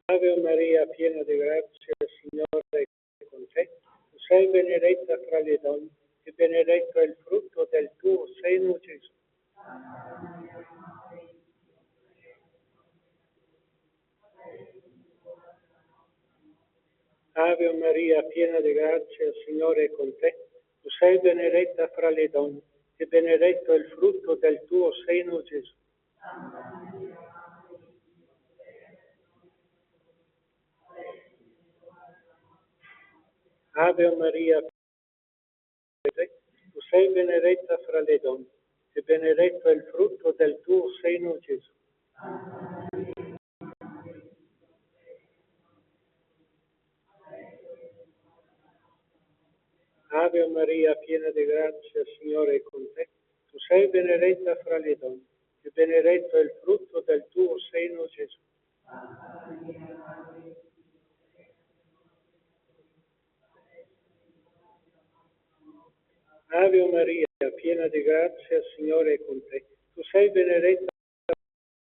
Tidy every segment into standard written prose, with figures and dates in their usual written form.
Ave Maria, piena di grazia, il Signore è con te. Tu sei benedetta fra le donne e benedetto è il frutto del tuo seno, Gesù. Ave Maria, piena di grazia, il Signore è con te. Tu sei benedetta fra le donne e benedetto è il frutto del tuo seno, Gesù. Ave Maria, tu sei benedetta fra le donne e benedetto è il frutto del tuo seno, Gesù. Ave Maria, piena di grazia, il Signore è con te. Tu sei benedetta fra le donne e benedetto è il frutto del tuo seno, Gesù. Ave Maria, piena di grazia, il Signore è con te. Tu sei benedetta fra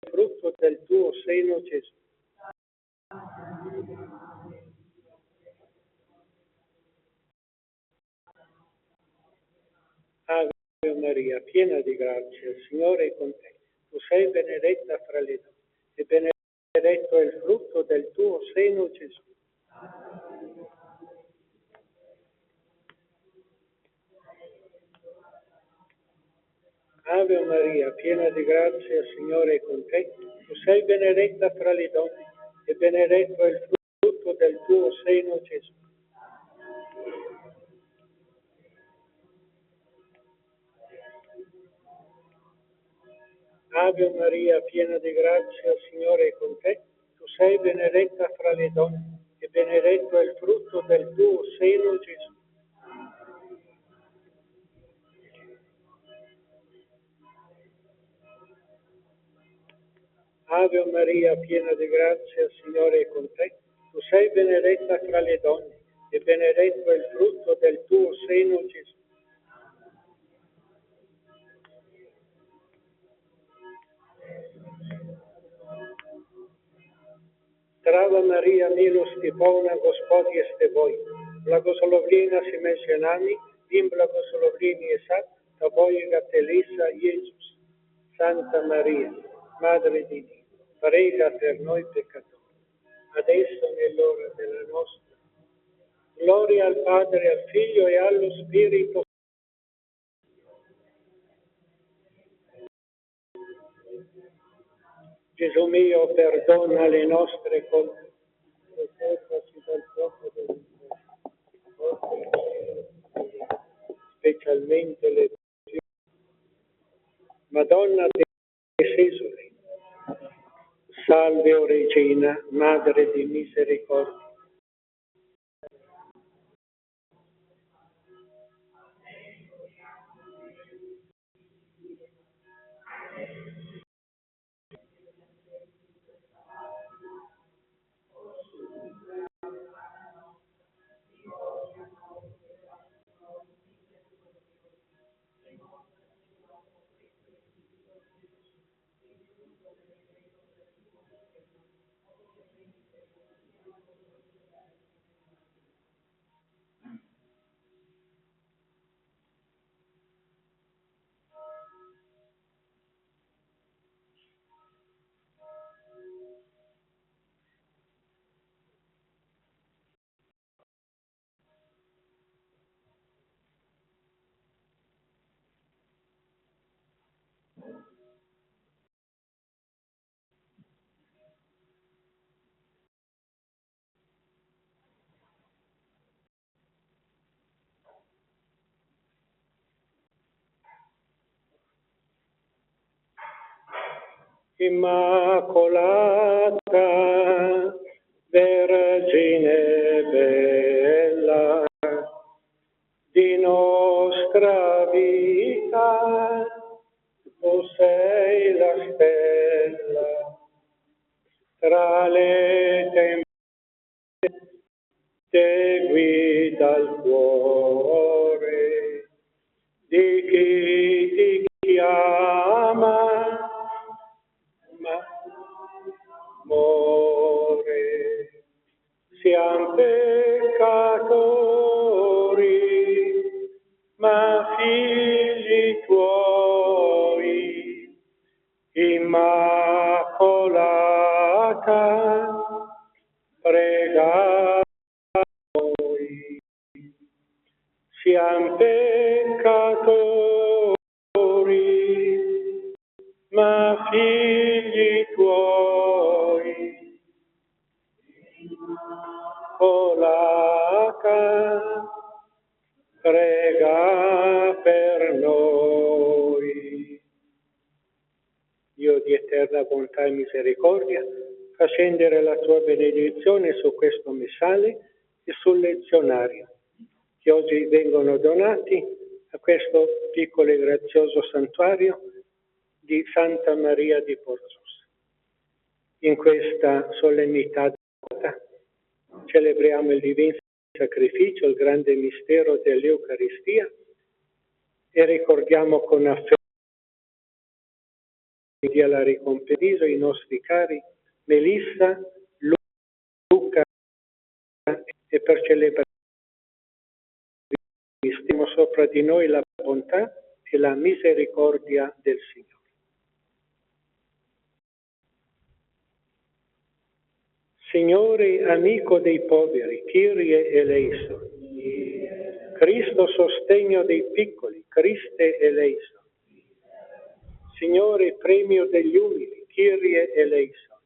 il frutto del tuo seno, Gesù. Ave Maria, piena di grazia, il Signore è con te. Tu sei benedetta fra le donne e benedetto è il frutto del tuo seno, Gesù. Ave Maria, piena di grazia, il Signore è con te. Tu sei benedetta fra le donne e benedetto è il frutto del tuo seno, Gesù. Ave Maria, piena di grazia, il Signore è con te. Tu sei benedetta fra le donne e benedetto è il frutto del tuo seno, Gesù. Ave Maria, piena di grazia, il Signore è con te. Tu sei benedetta fra le donne e benedetto è il frutto del tuo seno, Gesù. Zdravá Maria, milosti polna, Gospod je s teboj. Blagoslovljena si med ženami in blagoslovljen je sad tvojega telesa, Jezus. Santa Maria, Madre di Dio, prega per noi peccatori, adesso e nell'ora della nostra. Gloria al Padre, al Figlio e allo Spirito. Gesù mio, perdona le nostre colpe, proteggici dal fuoco dell'inferno, specialmente le più. Madonna dei Sesoli, salve o Regina, Madre di misericordia. Immacolata Vergine bella, di nostra vita, tu sei la stella, tra le tempeste te guida il cuore, di chi ti chiama, ma amore. Immacolata, prega noi. Siamo peccatori, ma figli tuoi. Immacolata, prega per noi. Dio di eterna bontà e misericordia, fa scendere la tua benedizione su questo missale e sul lezionario, che oggi vengono donati a questo piccolo e grazioso santuario di Santa Maria di Porzosa. In questa solennità celebriamo il divino sacrificio, il grande mistero dell'Eucaristia e ricordiamo con affetto dia la ricompensa i nostri cari Melissa, Luca e per celebrare stiamo sopra di noi la bontà e la misericordia del Signore. Signore amico dei poveri, Kyrie eleison. Cristo sostegno dei piccoli, Christe eleison. Signore premio degli umili, Kyrie eleison.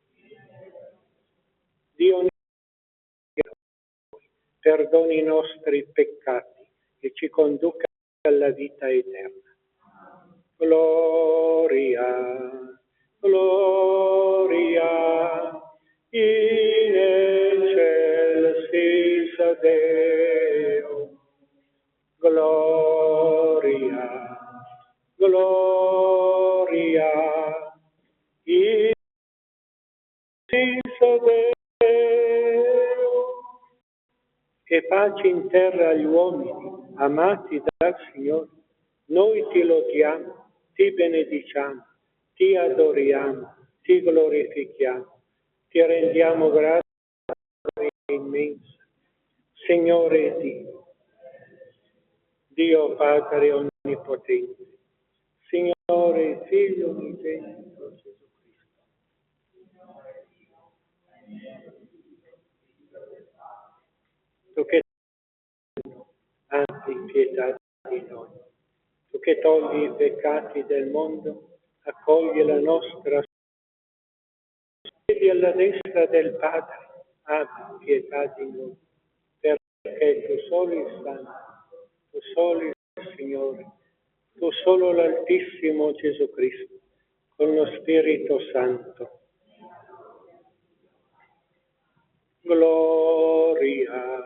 Dio perdoni i nostri peccati e ci conduca alla vita eterna. Gloria, gloria, in excelsis Deo. Gloria, gloria, in excelsis Deo. E pace in terra agli uomini, amati dal Signore. Noi ti lodiamo, ti benediciamo, ti adoriamo, ti glorifichiamo, ti rendiamo grazie immensa. Signore Dio, Dio Padre Onnipotente, Signore Figlio unigenito Gesù Cristo. Tu che abbi pietà di noi. Tu che togli i peccati del mondo, accogli la nostra. Siedi alla destra del Padre, abbi pietà di noi, perché tu solo il Santo, tu solo il Signore, tu solo l'Altissimo Gesù Cristo, con lo Spirito Santo. Gloria,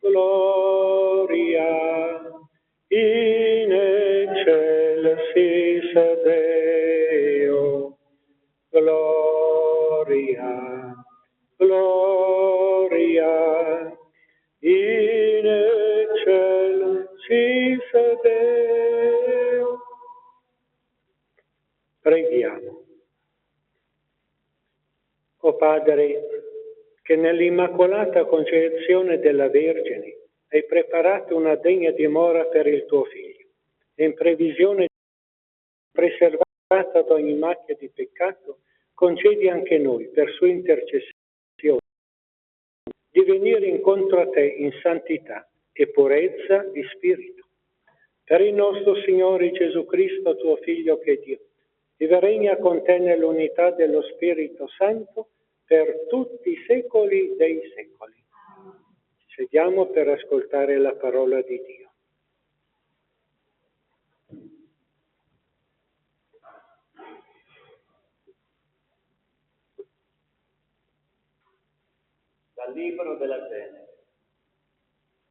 gloria, in excelsis Deo. Gloria, gloria, in excelsis Deo. Preghiamo. O Padre, che nell'Immacolata Concezione della Vergine hai preparato una degna dimora per il tuo Figlio, e in previsione preservata da ogni macchia di peccato, concedi anche noi, per sua intercessione, di venire incontro a te in santità e purezza di spirito. Per il nostro Signore Gesù Cristo, tuo Figlio che è Dio, vive regna con te nell'unità dello Spirito Santo per tutti i secoli dei secoli. Sediamo per ascoltare la parola di Dio. Dal libro della Genesi.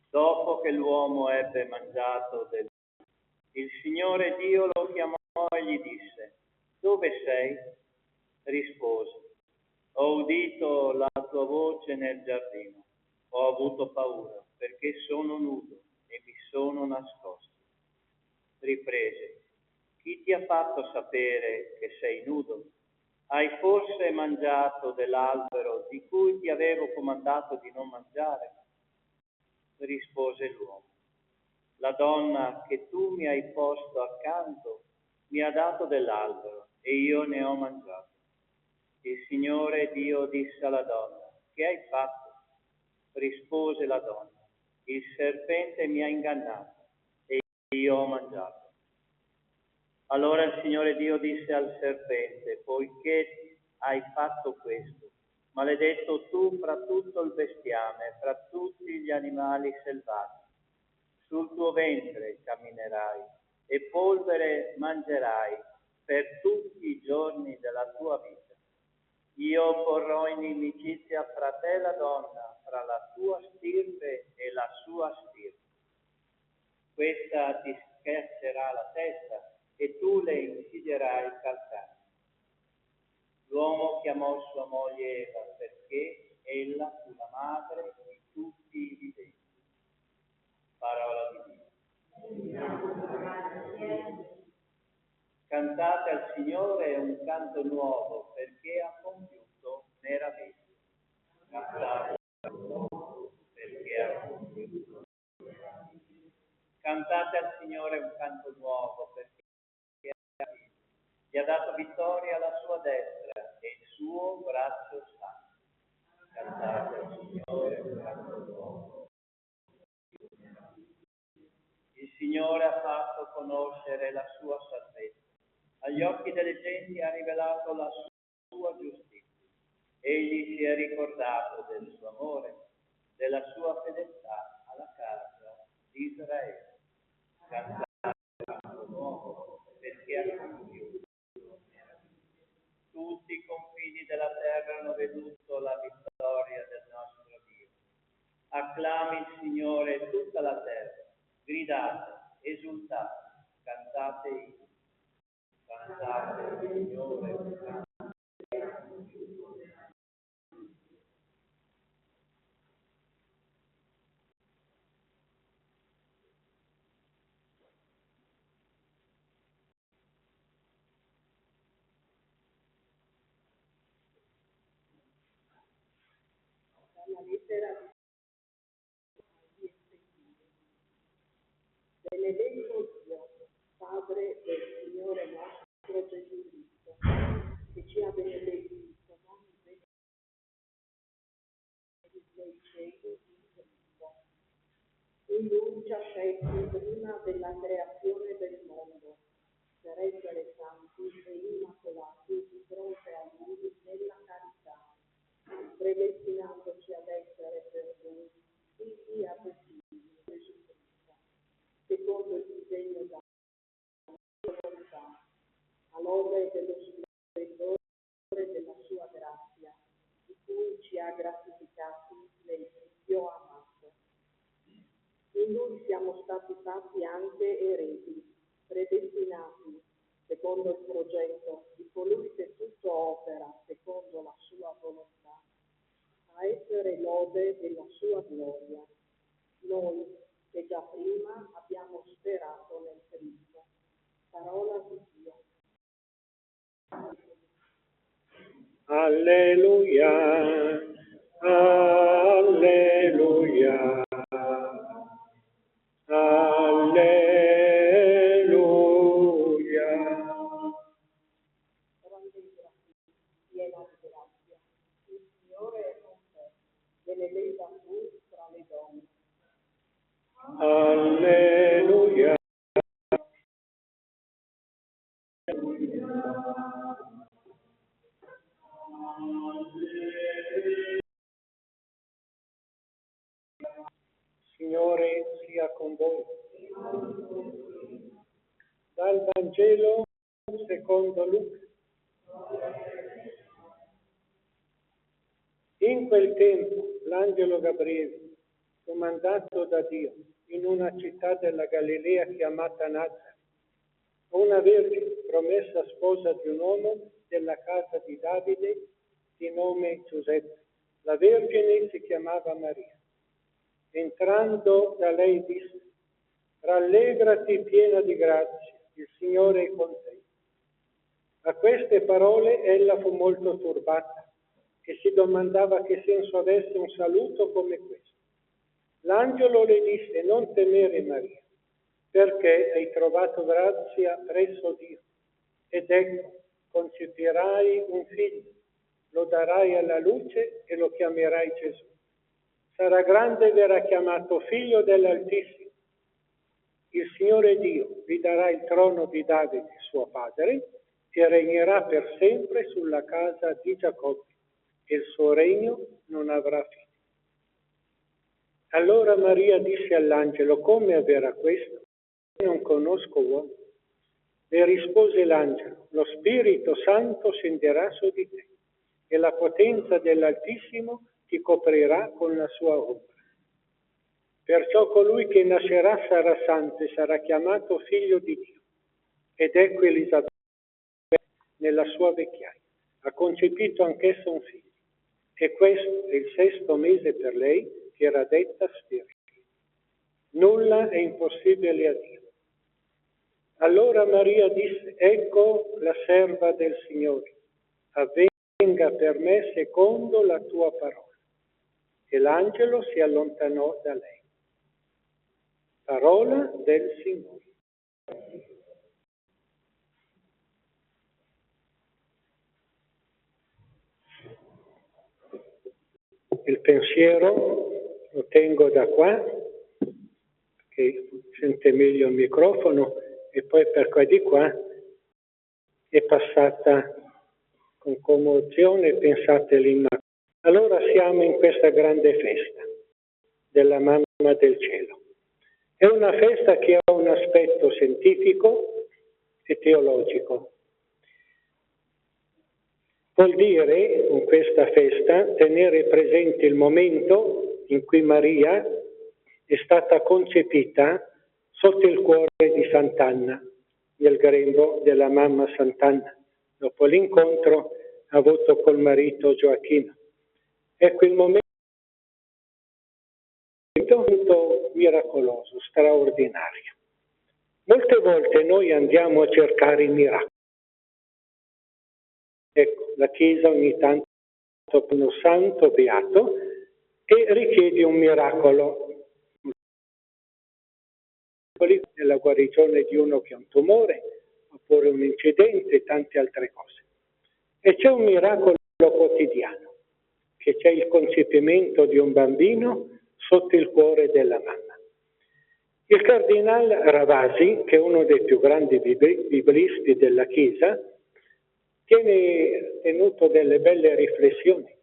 Dopo che l'uomo ebbe mangiato il Signore Dio lo chiamò e gli disse: dove sei? Rispose: ho udito la tua voce nel giardino, ho avuto paura perché sono nudo e mi sono nascosto. Riprese: chi ti ha fatto sapere che sei nudo? Hai forse mangiato dell'albero di cui ti avevo comandato di non mangiare? Rispose l'uomo: la donna che tu mi hai posto accanto mi ha dato dell'albero e io ne ho mangiato. Il Signore Dio disse alla donna: che hai fatto? Rispose la donna: il serpente mi ha ingannato e io ho mangiato. Allora il Signore Dio disse al serpente: poiché hai fatto questo, maledetto tu fra tutto il bestiame, fra tutti gli animali selvatici. Sul tuo ventre camminerai e polvere mangerai per tutti i giorni della tua vita. Io porrò inimicizia fra te e la donna, fra la tua stirpe e la sua stirpe. Questa ti schiaccerà la testa e tu le insidierai il calcagno. L'uomo chiamò sua moglie Eva perché ella fu la madre di tutti i viventi. Parola di Dio. Cantate al Signore un canto nuovo perché ha compiuto meraviglie. Cantate al Signore perché ha compiuto meraviglie. Cantate al Signore un canto nuovo perché gli ha dato vittoria alla sua destra e il suo braccio santo. Cantate al Signore un canto nuovo. Il Signore ha fatto conoscere la sua salvezza. Agli occhi delle genti ha rivelato la sua giustizia. Egli si è ricordato del suo amore, della sua fedeltà alla casa di Israele. Cantate un canto nuovo perché ha compiuto. Tutti i confini della terra hanno veduto la vittoria del nostro Dio. Acclami il Signore tutta la terra, gridate, esultate, cantate inno. Cantate il Signore, cantate. La lettera di Efesini. Benedetto Dio, Padre del Signore nostro Gesù Cristo, che ci ha benedetti con ogni bene dei cieli in Cristo. In Lui ci ha scelti prima della creazione del mondo, per essere santi e immacolati di fronte a Lui nella carità, predestinandoci ad essere per Lui figli adottiti di Gesù Cristo, secondo il disegno da volontà, all'ore dello splendore della sua grazia, di cui ci ha gratificati nel figlio amato. In Lui siamo stati fatti anche eredi, predestinati, secondo il progetto di colui che tutto opera secondo la sua volontà, a essere lode della sua gloria. Noi, che già prima abbiamo sperato nel Cristo. Parola di Dio. Alleluia, alleluia, alleluia. Rallegrati, piena di grazia. Il Signore è con te. Benedetta tu tra le donne. Alleluia. Signore sia con voi. Dal Vangelo secondo Luca. In quel tempo l'angelo Gabriele, comandato da Dio in una città della Galilea chiamata Nazareth, una vergine promessa sposa di un uomo della casa di Davide di nome Giuseppe. La vergine si chiamava Maria. Entrando da lei disse: rallegrati piena di grazia, il Signore è con te. A queste parole ella fu molto turbata e si domandava che senso avesse un saluto come questo. L'angelo le disse: non temere Maria, perché hai trovato grazia presso Dio. Ed ecco, concepirai un figlio, lo darai alla luce e lo chiamerai Gesù. Sarà grande e verrà chiamato figlio dell'Altissimo. Il Signore Dio gli darà il trono di Davide, suo padre, e regnerà per sempre sulla casa di Giacobbe, e il suo regno non avrà fine. Allora Maria disse all'angelo: come avverrà questo? Non conosco uomo. Le rispose l'angelo: lo Spirito Santo scenderà su di te, e la potenza dell'Altissimo ti coprirà con la sua ombra. Perciò colui che nascerà sarà santo e sarà chiamato figlio di Dio. Ed ecco Elisabetta, nella sua vecchiaia, ha concepito anch'essa un figlio. E questo è il 6° mese per lei, che era detta sterile. Nulla è impossibile a Dio. Allora Maria disse: ecco la serva del Signore, avvenga per me secondo la tua parola. E l'angelo si allontanò da lei. Parola del Signore. Il pensiero lo tengo da qua, che sente meglio il microfono, e poi per qua di qua è passata con commozione, pensate l'Immacolata. Allora siamo in questa grande festa della Mamma del Cielo. È una festa che ha un aspetto scientifico e teologico. Vuol dire, con questa festa, tenere presente il momento in cui Maria è stata concepita sotto il cuore di Sant'Anna, nel grembo della mamma Sant'Anna, dopo l'incontro avuto col marito Gioacchino. Ecco il momento miracoloso, straordinario. Molte volte noi andiamo a cercare i miracoli. Ecco, la Chiesa ogni tanto è uno santo beato e richiede un miracolo. Nella guarigione di uno che ha un tumore, oppure un incidente e tante altre cose. E c'è un miracolo quotidiano, che c'è il concepimento di un bambino sotto il cuore della mamma. Il cardinale Ravasi, che è uno dei più grandi biblisti della Chiesa, tiene tenuto delle belle riflessioni.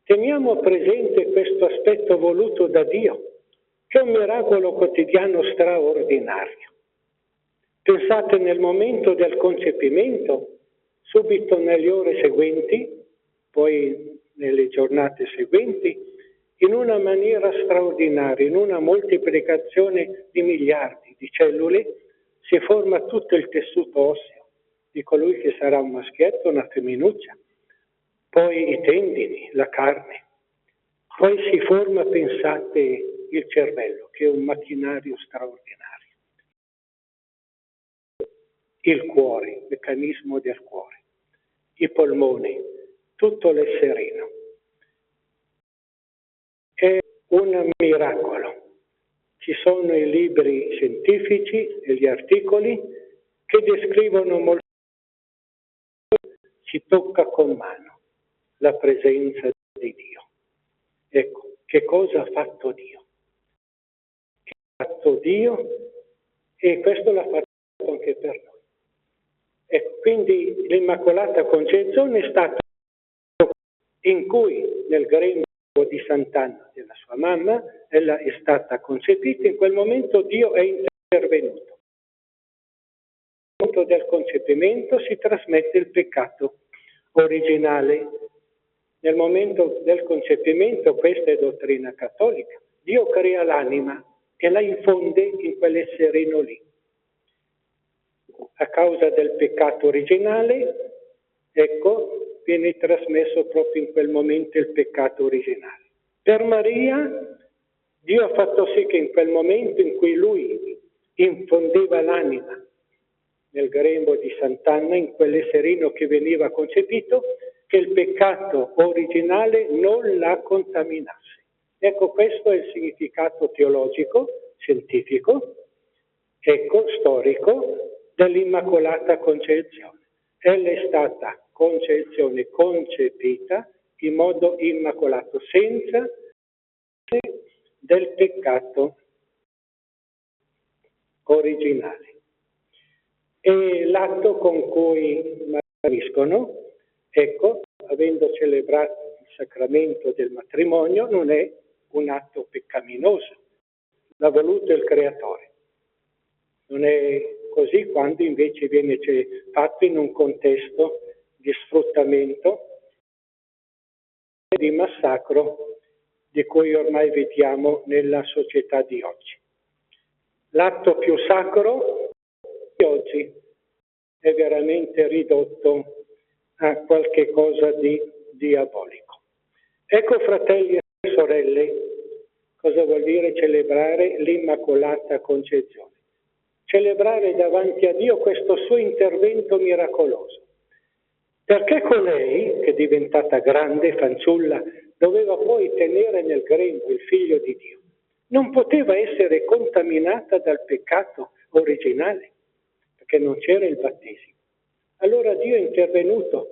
Teniamo presente questo aspetto voluto da Dio, che è un miracolo quotidiano straordinario. Pensate nel momento del concepimento, subito nelle ore seguenti, poi nelle giornate seguenti, in una maniera straordinaria, in una moltiplicazione di miliardi di cellule, si forma tutto il tessuto osseo di colui che sarà un maschietto, una femminuccia, poi i tendini, la carne, poi si forma, pensate, il cervello, che è un macchinario straordinario, il cuore, il meccanismo del cuore, i polmoni, tutto l'esserino. È un miracolo. Ci sono i libri scientifici e gli articoli che descrivono molto. Si tocca con mano la presenza di Dio. Ecco, che cosa ha fatto Dio? Che ha fatto Dio e questo l'ha fatto anche per noi. Ecco, quindi l'Immacolata Concezione è stata in cui nel grembo di Sant'Anna, della sua mamma, ella è stata concepita, in quel momento Dio è intervenuto. Nel momento del concepimento si trasmette il peccato originale. Nel momento del concepimento, questa è dottrina cattolica, Dio crea l'anima e la infonde in quell'esserino lì. A causa del peccato originale, ecco, viene trasmesso proprio in quel momento il peccato originale. Per Maria, Dio ha fatto sì che in quel momento in cui Lui infondeva l'anima nel grembo di Sant'Anna, in quell'esserino che veniva concepito, che il peccato originale non la contaminasse. Ecco, questo è il significato teologico, scientifico, ecco, storico, dell'Immacolata Concezione. ella è stata concepita in modo immacolato, senza del peccato originale. E l'atto con cui uniscono, ecco, avendo celebrato il sacramento del matrimonio, non è un atto peccaminoso, l'ha voluto il Creatore. Non è così quando invece viene fatto in un contesto di sfruttamento e di massacro di cui ormai vediamo nella società di oggi. L'atto più sacro di oggi è veramente ridotto a qualche cosa di diabolico. Ecco, fratelli e sorelle, cosa vuol dire celebrare l'Immacolata Concezione. Celebrare davanti a Dio questo suo intervento miracoloso. Perché colei, che è diventata grande, fanciulla, doveva poi tenere nel grembo il Figlio di Dio, non poteva essere contaminata dal peccato originale, perché non c'era il battesimo. Allora Dio è intervenuto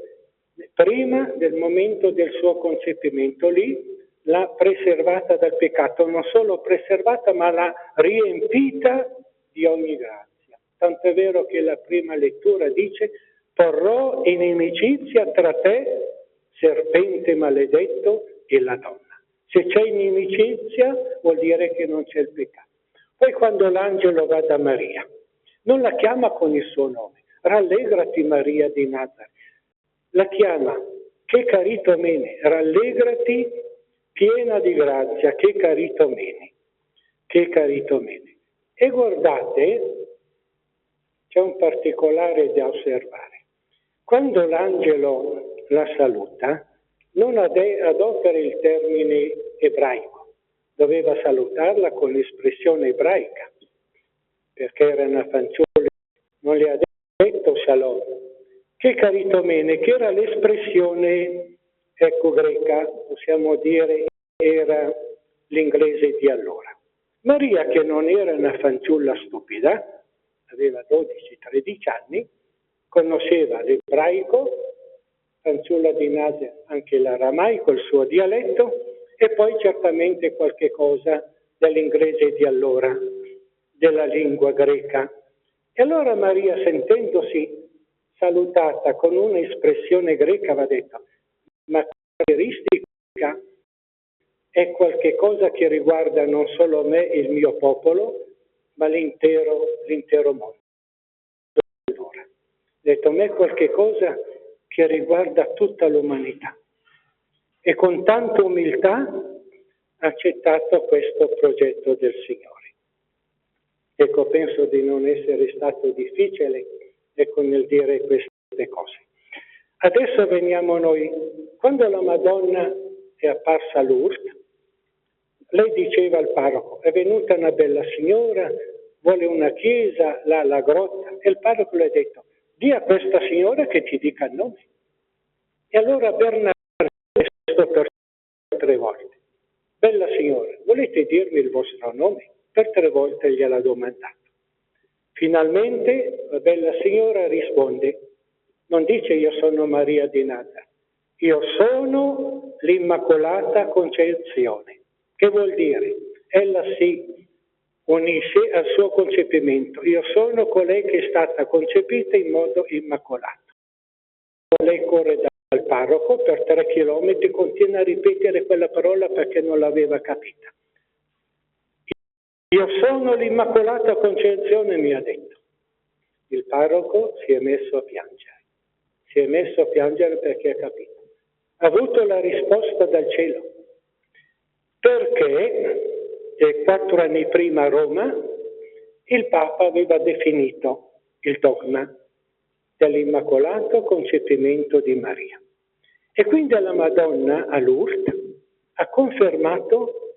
prima del momento del suo concepimento, lì l'ha preservata dal peccato, non solo preservata, ma l'ha riempita di ogni grazia. Tanto è vero che la prima lettura dice: porrò inimicizia tra te, serpente maledetto, e la donna. Se c'è inimicizia vuol dire che non c'è il peccato. Poi quando l'angelo va da Maria, non la chiama con il suo nome, rallegrati Maria di Nazareth, la chiama che caritomene, rallegrati piena di grazia, che caritomene, che caritomene. E guardate, c'è un particolare da osservare. Quando l'angelo la saluta, non adopera il termine ebraico, doveva salutarla con l'espressione ebraica, perché era una fanciulla, non le ha detto shalom, che caritomene, che era l'espressione, ecco, greca, possiamo dire, era l'inglese di allora. Maria, che non era una fanciulla stupida, aveva 12-13 anni, conosceva l'ebraico, fanciulla di Nazareth, anche l'aramaico, il suo dialetto, e poi certamente qualche cosa dell'inglese di allora, della lingua greca. E allora Maria, sentendosi salutata con un'espressione greca, aveva detto: ma caratteristica è qualche cosa che riguarda non solo me e il mio popolo, ma l'intero mondo. Allora, ha detto: a me è qualche cosa che riguarda tutta l'umanità. E con tanta umiltà ha accettato questo progetto del Signore. Ecco, penso di non essere stato difficile, ecco, nel dire queste cose. Adesso veniamo noi. Quando la Madonna è apparsa a Lourdes, lei diceva al parroco: è venuta una bella signora, vuole una chiesa, là alla grotta. E il parroco le ha detto: di a questa signora che ti dica il nome. E allora Bernardo ha chiesto per 3 volte: bella signora, volete dirmi il vostro nome? Per 3 volte gliel'ha domandato. Finalmente la bella signora risponde, non dice: io sono Maria di Nazareth, io sono l'Immacolata Concezione. Che vuol dire? Ella si unisce al suo concepimento. Io sono colei che è stata concepita in modo immacolato. Lei corre dal parroco per 3 chilometri, continua a ripetere quella parola perché non l'aveva capita. Io sono l'Immacolata Concezione, mi ha detto. Il parroco si è messo a piangere perché ha capito. Ha avuto la risposta dal cielo. Perché 4 anni prima a Roma il Papa aveva definito il dogma dell'Immacolato Concepimento di Maria. E quindi la Madonna a Lourdes ha confermato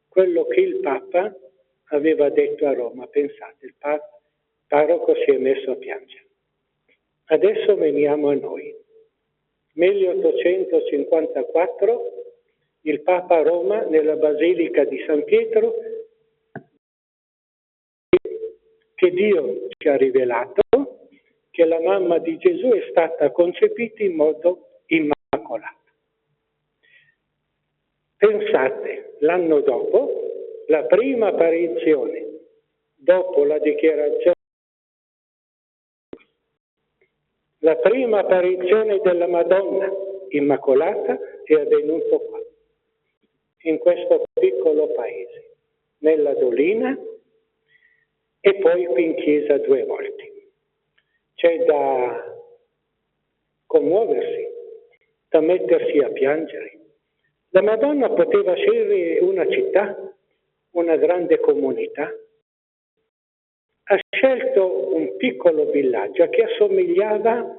quello che il Papa aveva detto a Roma. Pensate, il parroco si è messo a piangere. Adesso veniamo a noi. 1854 il Papa a Roma, nella Basilica di San Pietro, che Dio ci ha rivelato che la mamma di Gesù è stata concepita in modo immacolato. Pensate, l'anno dopo, la prima apparizione, dopo la dichiarazione, la prima apparizione della Madonna Immacolata è avvenuto qua, in questo piccolo paese, nella Dolina e poi qui in chiesa 2 volte. C'è da commuoversi, da mettersi a piangere. La Madonna poteva scegliere una città, una grande comunità. Ha scelto un piccolo villaggio che assomigliava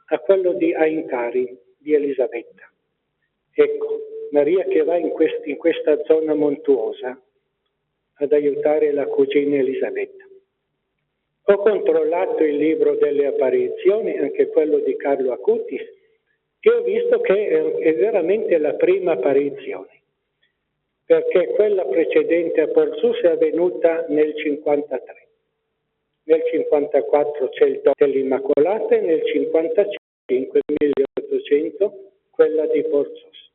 a quello di Aincari, di Elisabetta. Ecco, Maria che va in questa zona montuosa ad aiutare la cugina Elisabetta. Ho controllato il libro delle apparizioni, anche quello di Carlo Acutis, e ho visto che è veramente la prima apparizione, perché quella precedente a Porzus è avvenuta nel 53. Nel 54 c'è il dono dell'Immacolata e nel 55, 1800, quella di Porzus.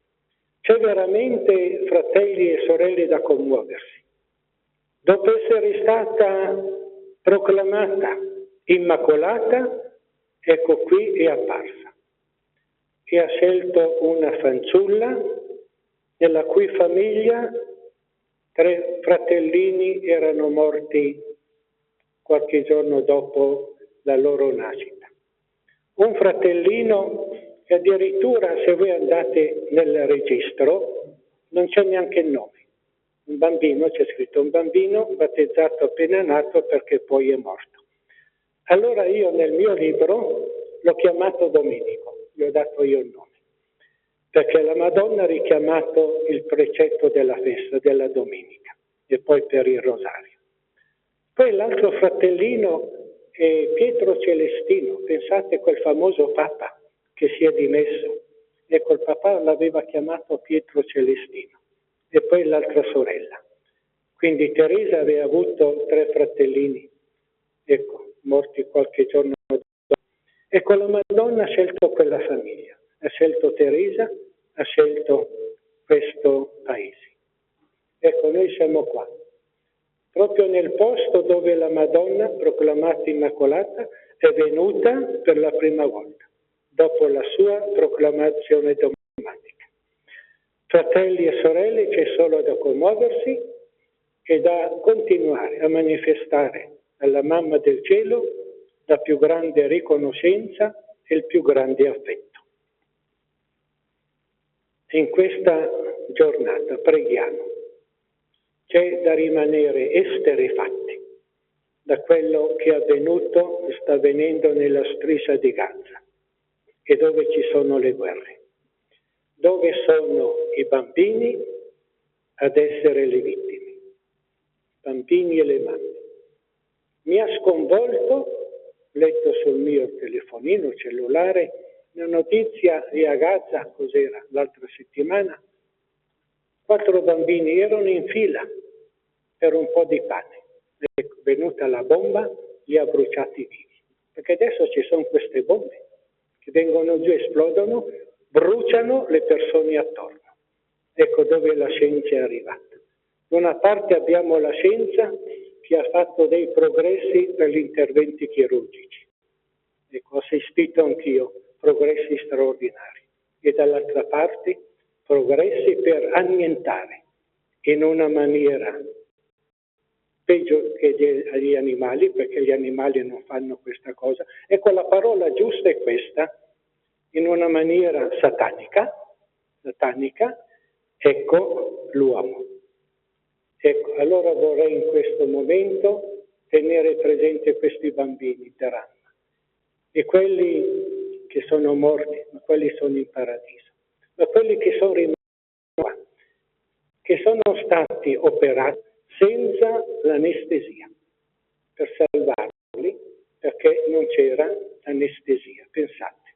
C'è veramente, fratelli e sorelle, da commuoversi. Dopo essere stata proclamata Immacolata, ecco qui è apparsa. E ha scelto una fanciulla nella cui famiglia 3 fratellini erano morti qualche giorno dopo la loro nascita. Un fratellino che addirittura, se voi andate nel registro, non c'è neanche il nome. Un bambino, c'è scritto un bambino battezzato appena nato perché poi è morto. Allora io nel mio libro l'ho chiamato Domenico, gli ho dato io il nome, perché la Madonna ha richiamato il precetto della festa, della domenica, e poi per il rosario. Poi l'altro fratellino è Pietro Celestino, pensate quel famoso Papa che si è dimesso, ecco il Papa l'aveva chiamato Pietro Celestino, e poi l'altra sorella. Quindi Teresa aveva avuto 3 fratellini, ecco, morti qualche giorno dopo. Ecco, la Madonna ha scelto quella famiglia, ha scelto Teresa, ha scelto questo paese. Ecco, noi siamo qua, proprio nel posto dove la Madonna, proclamata Immacolata, è venuta per la prima volta, dopo la sua proclamazione dogmatica. Fratelli e sorelle, c'è solo da commuoversi e da continuare a manifestare alla Mamma del Cielo la più grande riconoscenza e il più grande affetto. In questa giornata preghiamo. C'è da rimanere esterrefatti da quello che è avvenuto e sta avvenendo nella striscia di Gaza e dove ci sono le guerre, dove sono i bambini ad essere le vittime, bambini e le mamme. Mi ha sconvolto, letto sul mio telefonino cellulare, una notizia di a Gaza, cos'era, l'altra settimana, 4 bambini erano in fila per un po' di pane. È venuta la bomba, li ha bruciati vivi. Perché adesso ci sono queste bombe che vengono giù, esplodono, bruciano le persone attorno. Ecco dove la scienza è arrivata. Da una parte abbiamo la scienza che ha fatto dei progressi per gli interventi chirurgici. Ecco, ho assistito anch'io, progressi straordinari. E dall'altra parte progressi per annientare in una maniera peggio che gli animali, perché gli animali non fanno questa cosa. Ecco, la parola giusta è questa, in una maniera satanica, ecco l'uomo. Ecco, allora vorrei in questo momento tenere presente questi bambini Teramma e quelli che sono morti, ma quelli sono in paradiso, ma quelli che sono rimasti qua, che sono stati operati senza l'anestesia per salvarli, perché non c'era anestesia, pensate.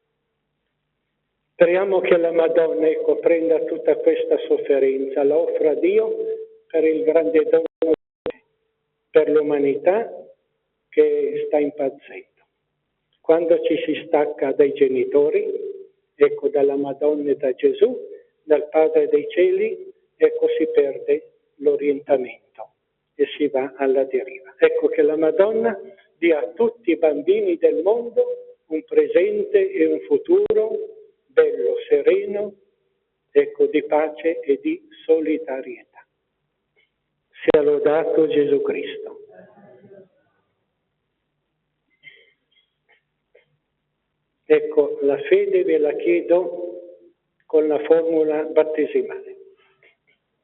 Speriamo che la Madonna, ecco, prenda tutta questa sofferenza, la offra a Dio per il grande dono, per l'umanità che sta impazzendo. Quando ci si stacca dai genitori, ecco, dalla Madonna e da Gesù, dal Padre dei Cieli, ecco, si perde l'orientamento e si va alla deriva. Ecco che la Madonna dia a tutti i bambini del mondo un presente e un futuro bello, sereno, ecco, di pace e di solidarietà. Sia lodato Gesù Cristo. Ecco, la fede ve la chiedo con la formula battesimale.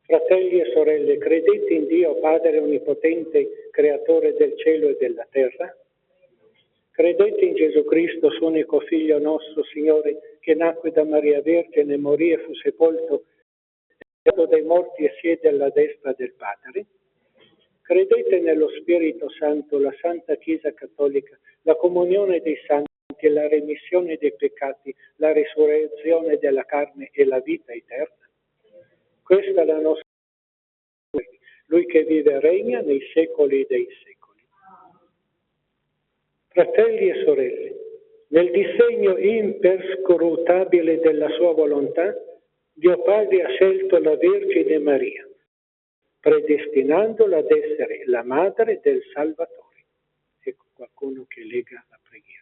Fratelli e sorelle, credete in Dio Padre Onnipotente, Creatore del cielo e della terra? Credete in Gesù Cristo, suo unico Figlio nostro, Signore, che nacque da Maria Vergine, morì e fu sepolto, dai morti e siede alla destra del Padre? Credete nello Spirito Santo, la Santa Chiesa Cattolica, la comunione dei santi, la remissione dei peccati, la risurrezione della carne e la vita eterna? Questa è la nostra Lui che vive e regna nei secoli dei secoli. Fratelli e sorelle, nel disegno imperscrutabile della sua volontà, Dio Padre ha scelto la Vergine Maria, predestinandola ad essere la madre del Salvatore. Ecco qualcuno che lega la preghiera.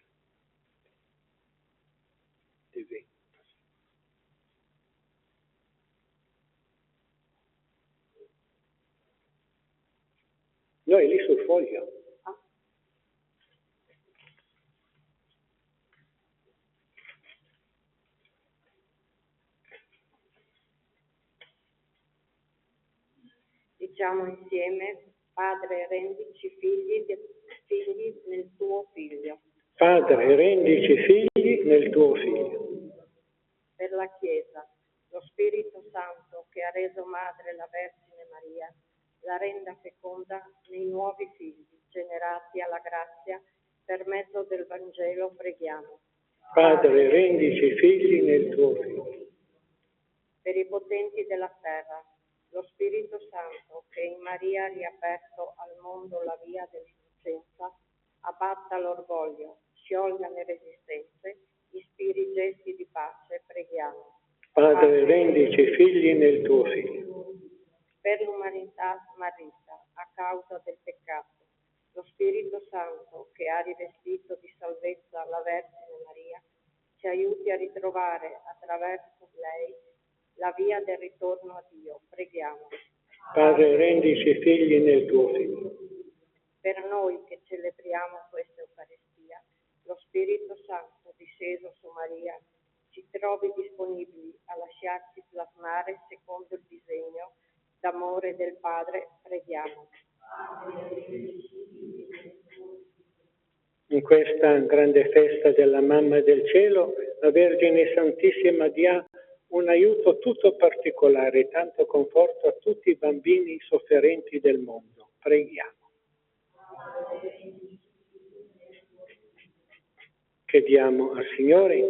No, è lì sul foglio. Diciamo insieme: Padre, rendici figli nel tuo Figlio. Padre, rendici figli nel tuo Figlio. Per la Chiesa, lo Spirito Santo che ha reso madre la Vergine Maria, la renda feconda nei nuovi figli, generati alla grazia per mezzo del Vangelo, preghiamo. Padre, rendici figli nel tuo Figlio. Per i potenti della terra, lo Spirito Santo che in Maria ha riaperto al mondo la via dell'innocenza, abbatta l'orgoglio, sciolga le resistenze, ispiri gesti di pace, preghiamo. Padre, rendici figli nel tuo Figlio. Per l'umanità smarrita a causa del peccato, lo Spirito Santo che ha rivestito di salvezza la Vergine Maria, ci aiuti a ritrovare attraverso lei la via del ritorno a Dio. Preghiamo. Padre, rendici figli nel tuo Figlio. Per noi che celebriamo questa Eucaristia, lo Spirito Santo disceso su Maria ci trovi disponibili a lasciarci plasmare secondo il disegno d'amore del Padre. Preghiamo. In questa grande festa della Mamma del Cielo, la Vergine Santissima dia un aiuto tutto particolare, tanto conforto a tutti i bambini sofferenti del mondo. Preghiamo. Chiediamo al Signore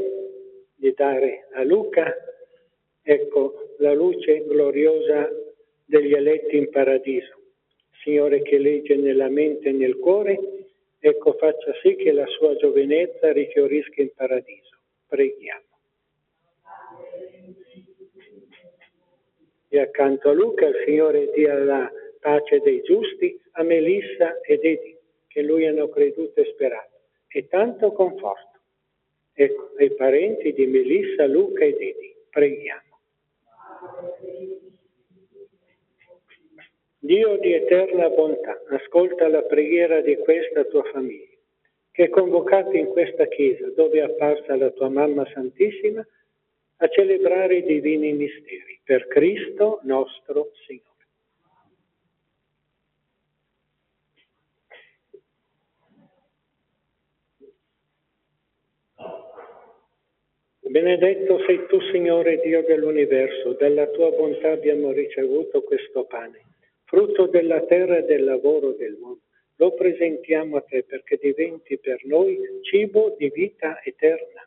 di dare a Luca, ecco, la luce gloriosa degli eletti in paradiso. Signore che legge nella mente e nel cuore, ecco, faccia sì che la sua giovinezza rifiorisca in paradiso. Preghiamo. E accanto a Luca il Signore dia la pace dei giusti a Melissa ed Edi, che lui hanno creduto e sperato, e tanto conforto. Ecco, ai parenti di Melissa, Luca ed Edi, preghiamo. Dio di eterna bontà, ascolta la preghiera di questa tua famiglia, che è convocata in questa chiesa, dove è apparsa la tua Mamma Santissima, a celebrare i divini misteri, per Cristo nostro Signore. Benedetto sei tu, Signore Dio dell'universo, dalla tua bontà abbiamo ricevuto questo pane, frutto della terra e del lavoro dell'uomo. Lo presentiamo a te perché diventi per noi cibo di vita eterna.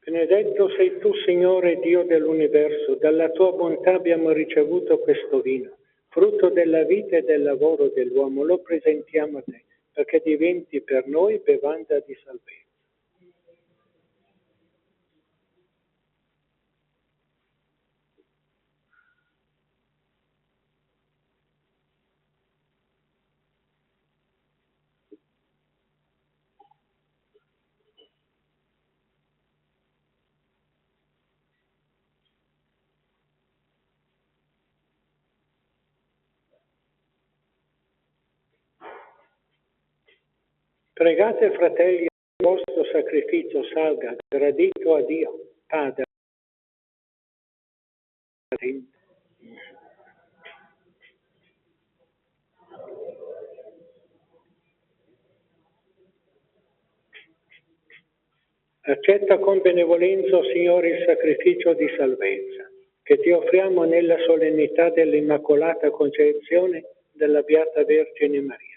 Benedetto sei tu, Signore Dio dell'universo, dalla tua bontà abbiamo ricevuto questo vino, frutto della vita e del lavoro dell'uomo. Lo presentiamo a te, perché diventi per noi bevanda di salvezza. Pregate, fratelli, che il vostro sacrificio salga gradito a Dio, Padre. Accetta con benevolenza, o Signore, il sacrificio di salvezza che ti offriamo nella solennità dell'Immacolata Concezione della Beata Vergine Maria,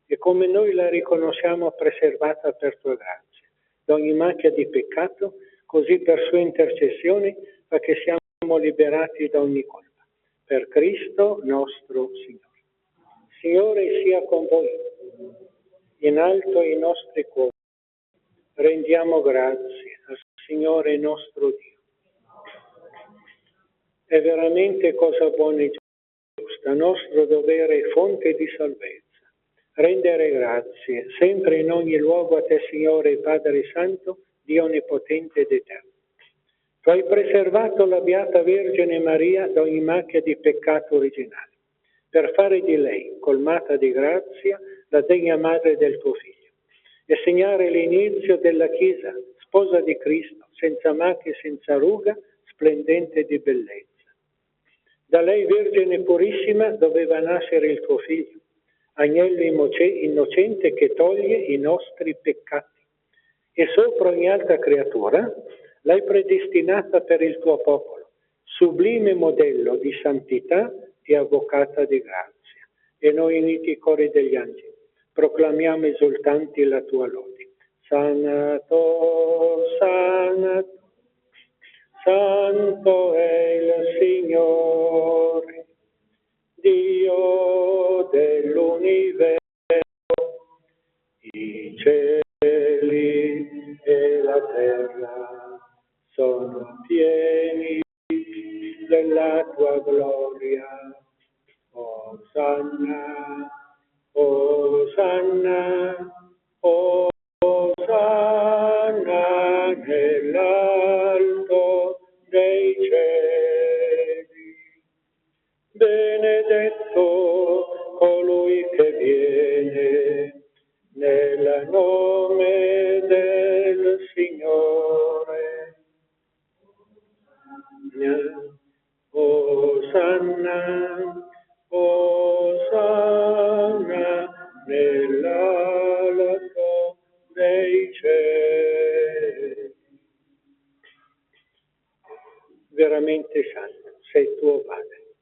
e come noi la riconosciamo preservata per tua grazia, da ogni macchia di peccato, così per sua intercessione fa che siamo liberati da ogni colpa. Per Cristo nostro Signore. Signore sia con voi, in alto i nostri cuori. Rendiamo grazie al Signore nostro Dio. È veramente cosa buona e giusta, nostro dovere e fonte di salvezza. Rendere grazie sempre in ogni luogo a te, Signore Padre Santo, Dio Onnipotente ed Eterno. Tu hai preservato la Beata Vergine Maria da ogni macchia di peccato originale, per fare di lei, colmata di grazia, la degna madre del tuo Figlio, e segnare l'inizio della Chiesa, sposa di Cristo, senza macchie, senza ruga, splendente di bellezza. Da lei, Vergine purissima, doveva nascere il tuo Figlio, agnello innocente che toglie i nostri peccati. E sopra ogni altra creatura l'hai predestinata per il tuo popolo, sublime modello di santità e avvocata di grazia. E noi, uniti cori degli angeli, proclamiamo esultanti la tua lode. Santo, santo, santo è il Signore, Dio dell'universo, i cieli e la terra sono pieni della tua gloria. Osanna, Osanna, Osanna nell'alto dei cieli. Benedetto colui che viene nel nome del Signore. Osanna, Osanna nell'alto dei cieli. Veramente santo sei tuo Padre,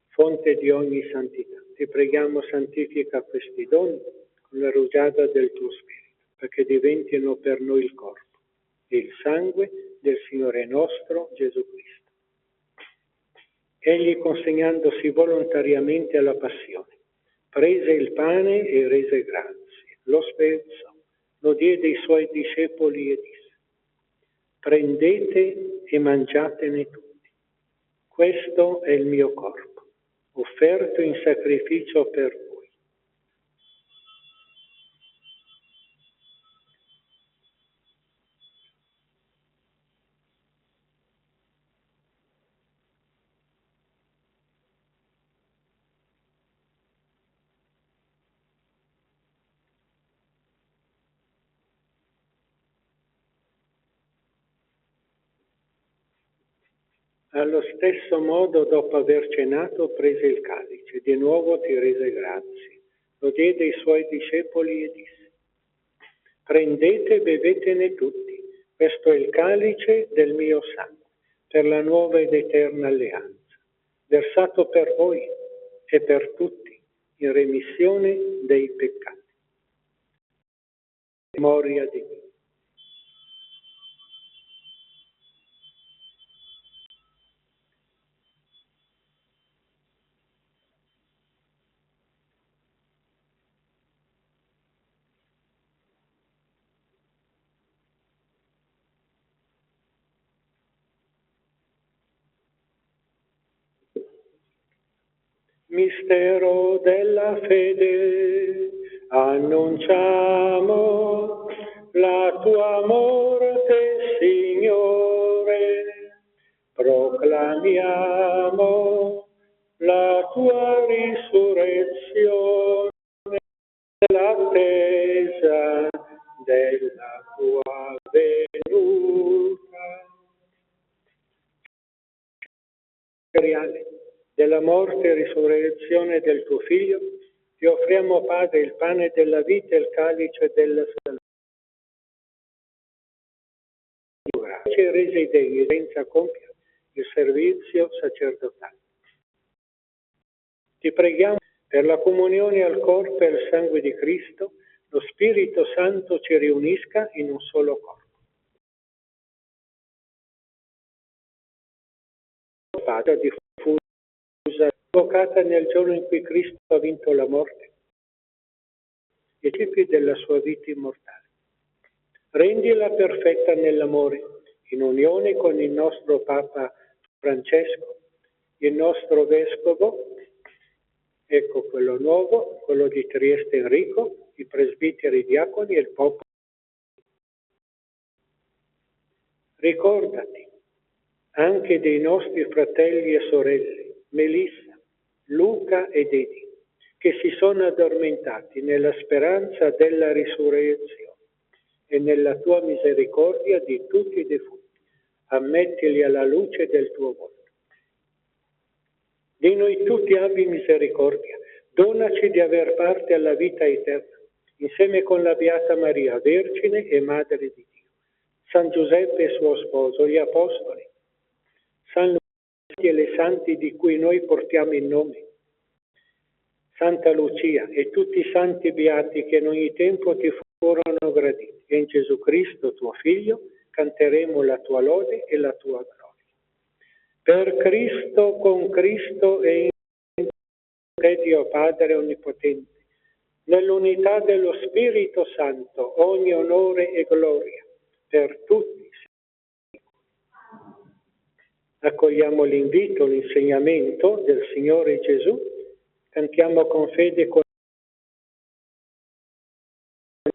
fonte di ogni santità. Ti preghiamo, santifica questi doni con la rugiada del tuo Spirito, perché diventino per noi il corpo e il sangue del Signore nostro Gesù Cristo. Egli, consegnandosi volontariamente alla passione, prese il pane e rese grazie, lo spezzò, lo diede ai suoi discepoli e disse: prendete e mangiatene tutti. Questo è il mio corpo, offerto in sacrificio per voi. Allo stesso modo, dopo aver cenato, prese il calice, di nuovo ti rese grazie, lo diede ai suoi discepoli e disse: prendete e bevetene tutti, questo è il calice del mio sangue, per la nuova ed eterna alleanza, versato per voi e per tutti, in remissione dei peccati. Memoria di me. Mistero della fede, annunciamo la tua morte, Signore, proclamiamo la tua risurrezione, l'attesa della tua venuta. Della morte e risurrezione del tuo Figlio, ti offriamo, Padre, il pane della vita e il calice della salvezza. Ci hai resi degni senza compiere il servizio sacerdotale. Ti preghiamo per la comunione al corpo e al sangue di Cristo, lo Spirito Santo ci riunisca in un solo corpo. Padre, diffusa, evocata nel giorno in cui Cristo ha vinto la morte, e tipi della sua vita immortale. Rendila perfetta nell'amore, in unione con il nostro Papa Francesco, il nostro Vescovo, ecco quello nuovo, quello di Trieste Enrico, i presbiteri diaconi e il popolo. Ricordati anche dei nostri fratelli e sorelle, Melissa, Luca ed Edi, che si sono addormentati nella speranza della risurrezione e nella tua misericordia di tutti i defunti. Ammettili alla luce del tuo volto. Di noi tutti abbi misericordia, donaci di aver parte alla vita eterna, insieme con la Beata Maria, Vergine e Madre di Dio, San Giuseppe suo sposo, gli Apostoli, San Lucia e le santi di cui noi portiamo il nome, Santa Lucia e tutti i santi beati che in ogni tempo ti furono graditi. E in Gesù Cristo, tuo Figlio, canteremo la tua lode e la tua gloria. Per Cristo, con Cristo e in te, Dio Padre Onnipotente, nell'unità dello Spirito Santo, ogni onore e gloria per tutti. Accogliamo l'invito, l'insegnamento del Signore Gesù, cantiamo con fede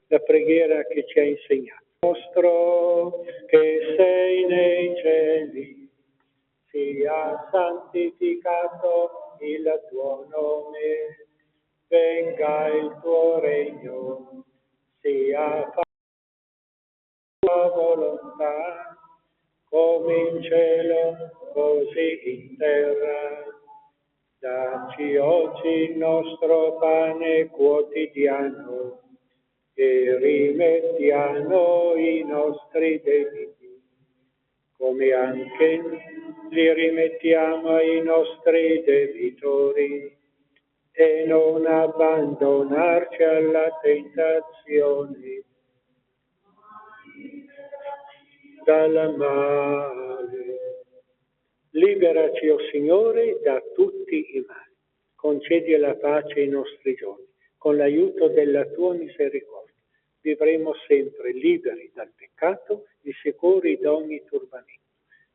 la preghiera che ci ha insegnato. Nostro che sei nei cieli, sia santificato il tuo nome, venga il tuo regno, sia fatta la tua volontà, come in cielo, così in terra. Dacci oggi il nostro pane quotidiano e rimetti a noi i nostri debiti, come anche li rimettiamo ai nostri debitori, e non abbandonarci alla tentazione, dal male. Liberaci, o Signore, da tutti i mali. Concedi la pace ai nostri giorni. Con l'aiuto della tua misericordia vivremo sempre liberi dal peccato e sicuri da ogni turbamento,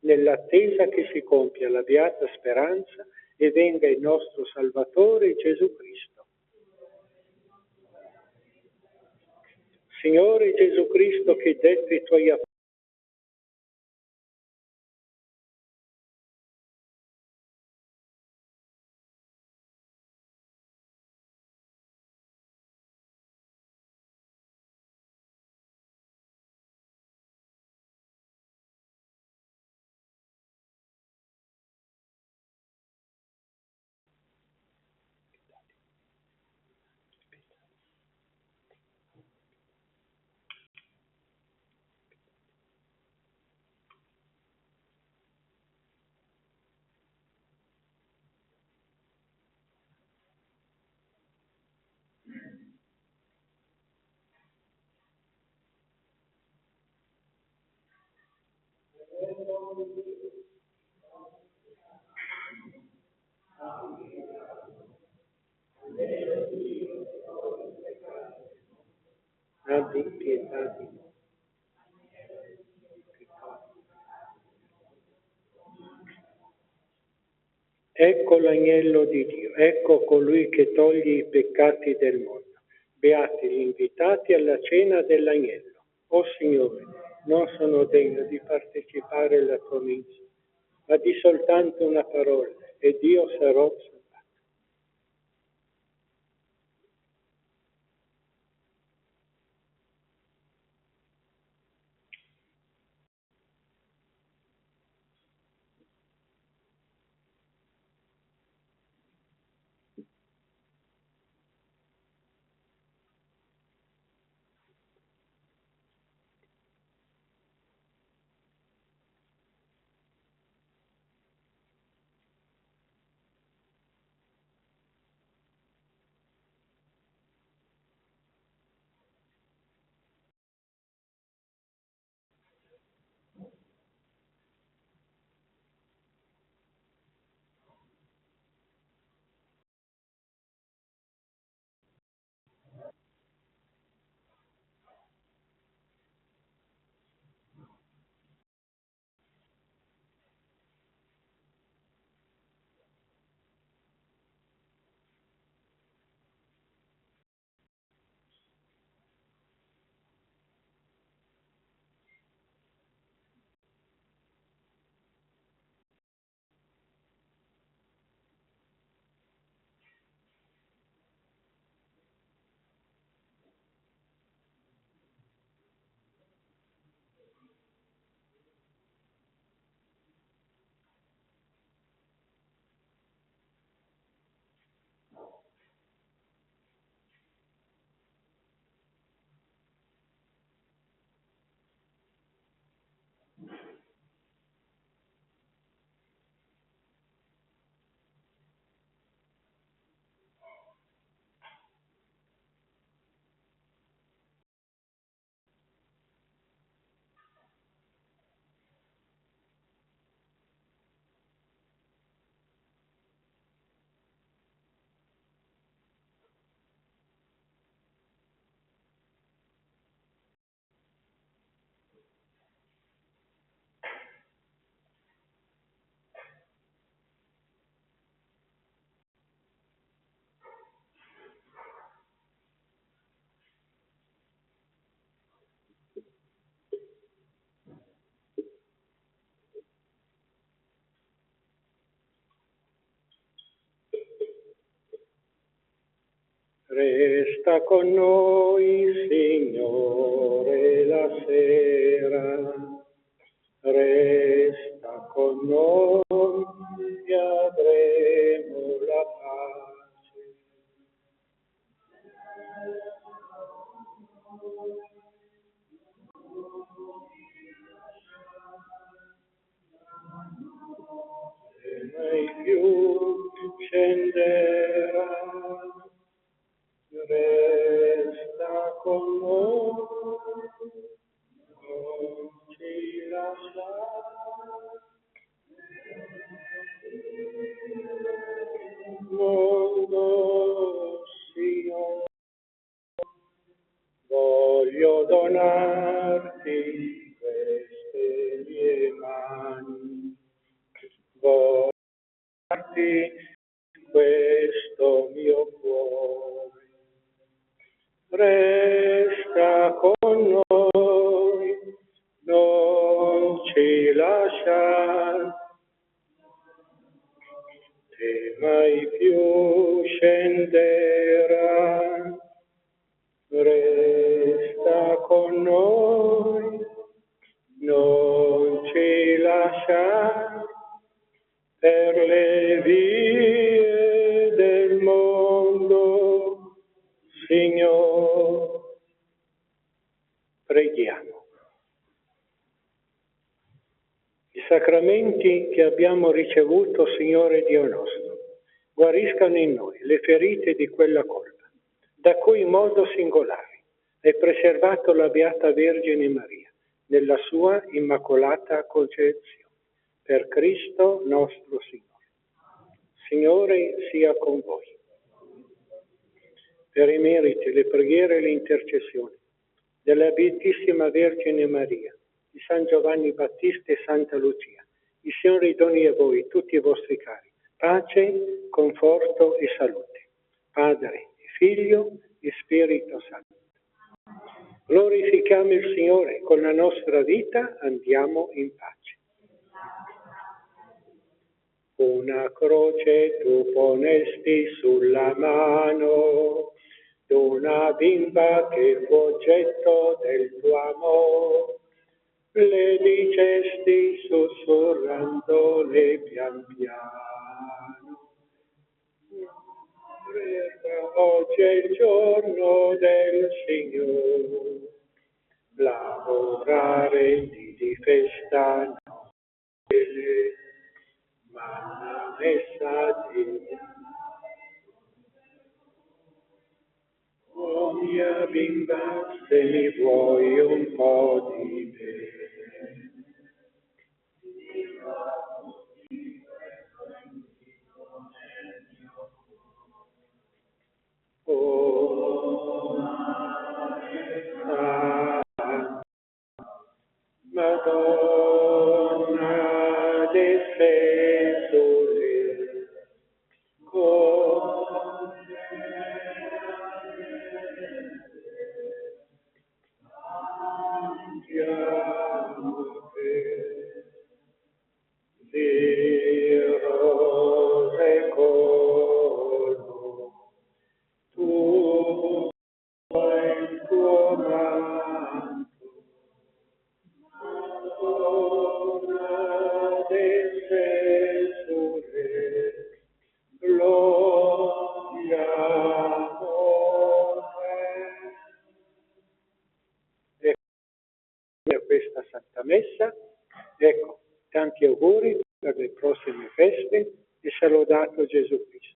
nell'attesa che si compia la beata speranza e venga il nostro Salvatore Gesù Cristo. Signore Gesù Cristo, che detti i tuoi apostoli, abbi pietà di noi. Ecco l'agnello di Dio, ecco colui che toglie i peccati del mondo. Beati gli invitati alla cena dell'agnello. O Signore, non sono degno di partecipare alla tua mensa, ma di soltanto una parola, ed io sarò salvato. Resta con noi, Signore, la sera, resta con noi e avremo la pace. E mai più scenderà. Resta con noi, non ci lasciare, mondo, Signore, voglio donarti queste mie mani, voglio darti questo mio cuore. Resta con noi, non ci lasciare, e mai più scenderà. Resta con noi, non ci lasciare, per le vie del mondo, Signore. Preghiamo. I sacramenti che abbiamo ricevuto, Signore Dio nostro, guariscano in noi le ferite di quella colpa, da cui in modo singolare hai preservato la Beata Vergine Maria nella sua immacolata concezione. Per Cristo nostro Signore. Signore sia con voi. Per i meriti, le preghiere e le intercessioni della Beatissima Vergine Maria, di San Giovanni Battista e Santa Lucia, il Signore doni a voi, tutti i vostri cari, pace, conforto e salute. Padre, Figlio e Spirito Santo. Glorifichiamo il Signore, con la nostra vita andiamo in pace. Una croce tu ponesti sulla mano d'una bimba che fu oggetto del tuo amore. Le dicesti sussurrandole pian piano. Oggi è il giorno del Signore, lavorare di festa nobile, ma la messa di oh mia bimba, se mi vuoi un po' di bene. Oh, Madonna difensore, confiamo di rose colmo, tu il tuo manto. A questa Santa Messa, ecco, tanti auguri per le prossime feste e sia lodato Gesù Cristo.